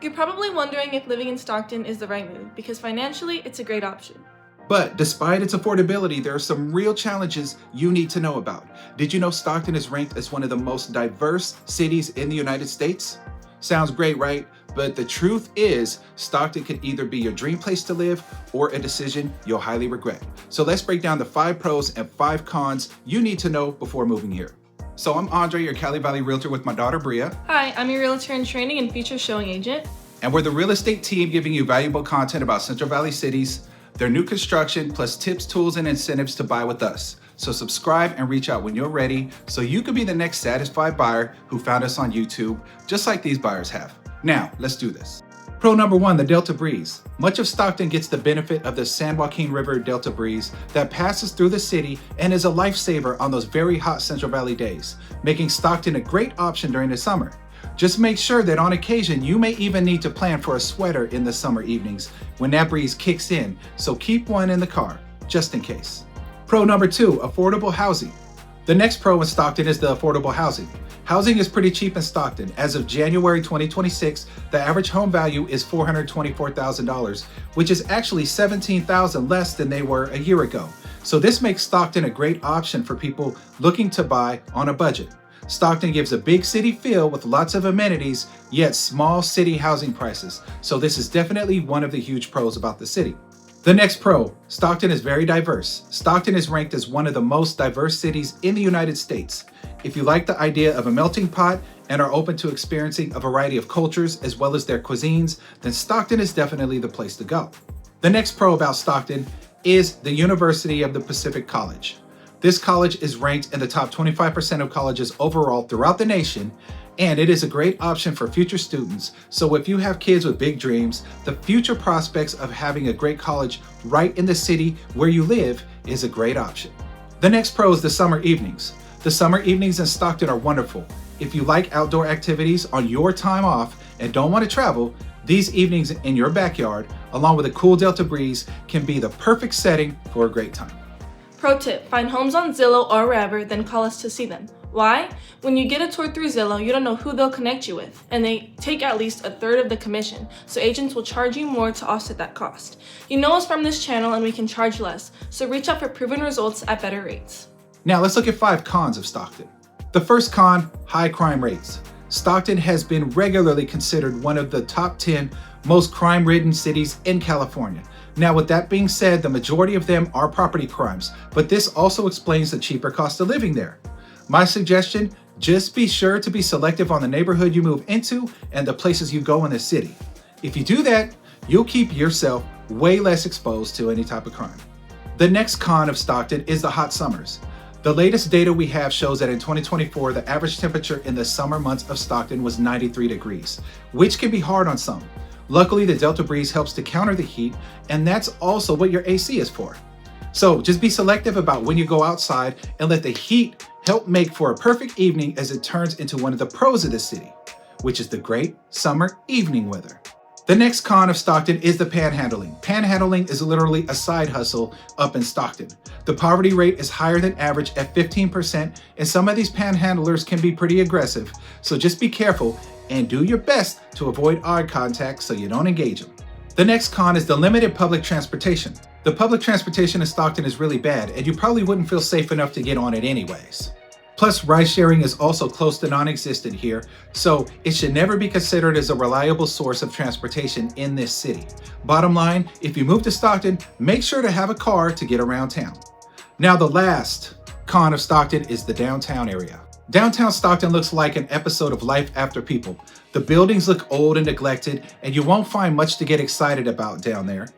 You're probably wondering if living in Stockton is the right move because financially it's a great option. But despite its affordability, there are some real challenges you need to know about. Did you know Stockton is ranked as one of the most diverse cities in the United States? Sounds great, right? But the truth is, Stockton could either be your dream place to live or a decision you'll highly regret. So let's break down the 5 pros and 5 cons you need to know before moving here. So I'm Andre, your Cali Valley realtor with my daughter Bria. Hi, I'm your realtor in training and feature showing agent. And we're the real estate team giving you valuable content about Central Valley cities, their new construction, plus tips, tools, and incentives to buy with us. So subscribe and reach out when you're ready so you can be the next satisfied buyer who found us on YouTube, just like these buyers have. Now, let's do this. Pro number 1, the Delta Breeze. Much of Stockton gets the benefit of the San Joaquin River Delta Breeze that passes through the city and is a lifesaver on those very hot Central Valley days, making Stockton a great option during the summer. Just make sure that on occasion you may even need to plan for a sweater in the summer evenings when that breeze kicks in, so keep one in the car, just in case. Pro number 2, affordable housing. The next pro in Stockton is the affordable housing. Housing is pretty cheap in Stockton. As of January 2026, the average home value is $424,000, which is actually $17,000 less than they were a year ago. So this makes Stockton a great option for people looking to buy on a budget. Stockton gives a big city feel with lots of amenities, yet small city housing prices. So this is definitely one of the huge pros about the city. The next pro, Stockton is very diverse. Stockton is ranked as one of the most diverse cities in the United States. If you like the idea of a melting pot and are open to experiencing a variety of cultures as well as their cuisines, then Stockton is definitely the place to go. The next pro about Stockton is the University of the Pacific College. This college is ranked in the top 25% of colleges overall throughout the nation, and it is a great option for future students. So if you have kids with big dreams, the future prospects of having a great college right in the city where you live is a great option. The next pro is the summer evenings. The summer evenings in Stockton are wonderful. If you like outdoor activities on your time off and don't want to travel, these evenings in your backyard, along with a cool Delta breeze, can be the perfect setting for a great time. Pro tip, find homes on Zillow or wherever, then call us to see them. Why? When you get a tour through Zillow, you don't know who they'll connect you with, and they take at least a third of the commission, so agents will charge you more to offset that cost. You know us from this channel and we can charge less, so reach out for proven results at better rates. Now let's look at 5 cons of Stockton. The first con, high crime rates. Stockton has been regularly considered one of the top 10 most crime-ridden cities in California. Now, with that being said, the majority of them are property crimes, but this also explains the cheaper cost of living there. My suggestion, just be sure to be selective on the neighborhood you move into and the places you go in the city. If you do that, you'll keep yourself way less exposed to any type of crime. The next con of Stockton is the hot summers. The latest data we have shows that in 2024, the average temperature in the summer months of Stockton was 93 degrees, which can be hard on some. Luckily, the Delta Breeze helps to counter the heat, and that's also what your AC is for. So just be selective about when you go outside and let the heat help make for a perfect evening as it turns into one of the pros of the city, which is the great summer evening weather. The next con of Stockton is the panhandling. Panhandling is literally a side hustle up in Stockton. The poverty rate is higher than average at 15%, and some of these panhandlers can be pretty aggressive. So just be careful and do your best to avoid eye contact so you don't engage them. The next con is the limited public transportation. The public transportation in Stockton is really bad, and you probably wouldn't feel safe enough to get on it anyways. Plus, ride sharing is also close to non-existent here, so it should never be considered as a reliable source of transportation in this city. Bottom line, if you move to Stockton, make sure to have a car to get around town. Now, the last con of Stockton is the downtown area. Downtown Stockton looks like an episode of Life After People. The buildings look old and neglected, and you won't find much to get excited about down there.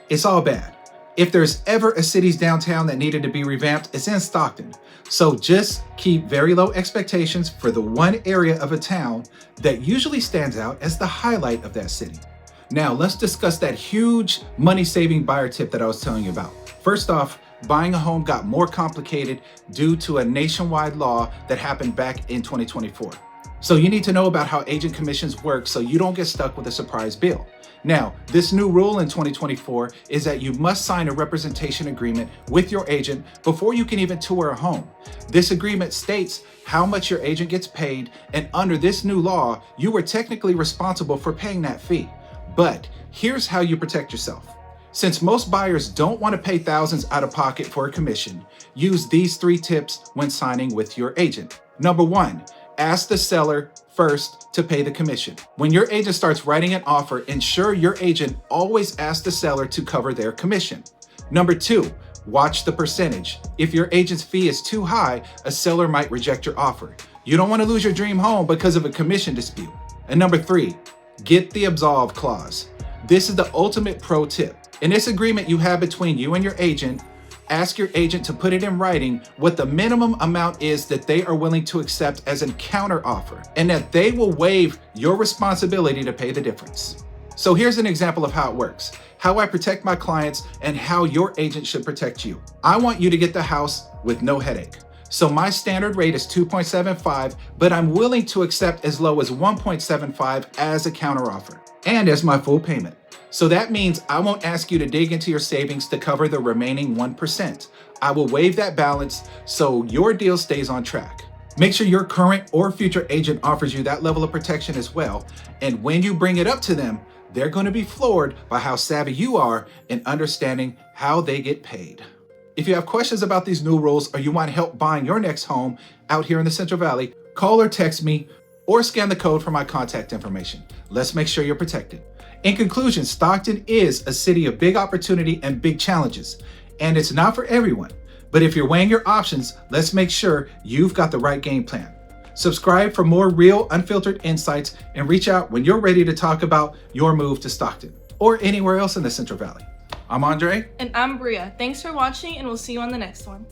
It's all bad. If there's ever a city's downtown that needed to be revamped, it's in Stockton. So just keep very low expectations for the one area of a town that usually stands out as the highlight of that city. Now let's discuss that huge money-saving buyer tip that I was telling you about. First off, buying a home got more complicated due to a nationwide law that happened back in 2024. So you need to know about how agent commissions work so you don't get stuck with a surprise bill. Now, this new rule in 2024 is that you must sign a representation agreement with your agent before you can even tour a home. This agreement states how much your agent gets paid, and under this new law, you are technically responsible for paying that fee. But here's how you protect yourself. Since most buyers don't want to pay thousands out of pocket for a commission, use these 3 tips when signing with your agent. Number 1, ask the seller first to pay the commission. When your agent starts writing an offer, ensure your agent always asks the seller to cover their commission. Number 2, watch the percentage. If your agent's fee is too high, a seller might reject your offer. You don't want to lose your dream home because of a commission dispute. And number 3, get the absolve clause. This is the ultimate pro tip. In this agreement you have between you and your agent, ask your agent to put it in writing what the minimum amount is that they are willing to accept as a counter offer, and that they will waive your responsibility to pay the difference. So here's an example of how it works, how I protect my clients, and how your agent should protect you. I want you to get the house with no headache. So my standard rate is 2.75, but I'm willing to accept as low as 1.75 as a counter offer and as my full payment. So that means I won't ask you to dig into your savings to cover the remaining 1%. I will waive that balance so your deal stays on track. Make sure your current or future agent offers you that level of protection as well. And when you bring it up to them, they're going to be floored by how savvy you are in understanding how they get paid. If you have questions about these new rules or you want help buying your next home out here in the Central Valley, call or text me or scan the code for my contact information. Let's make sure you're protected. In conclusion, Stockton is a city of big opportunity and big challenges, and it's not for everyone. But if you're weighing your options, let's make sure you've got the right game plan. Subscribe for more real, unfiltered insights and reach out when you're ready to talk about your move to Stockton or anywhere else in the Central Valley. I'm Andre. And I'm Bria. Thanks for watching, and we'll see you on the next one.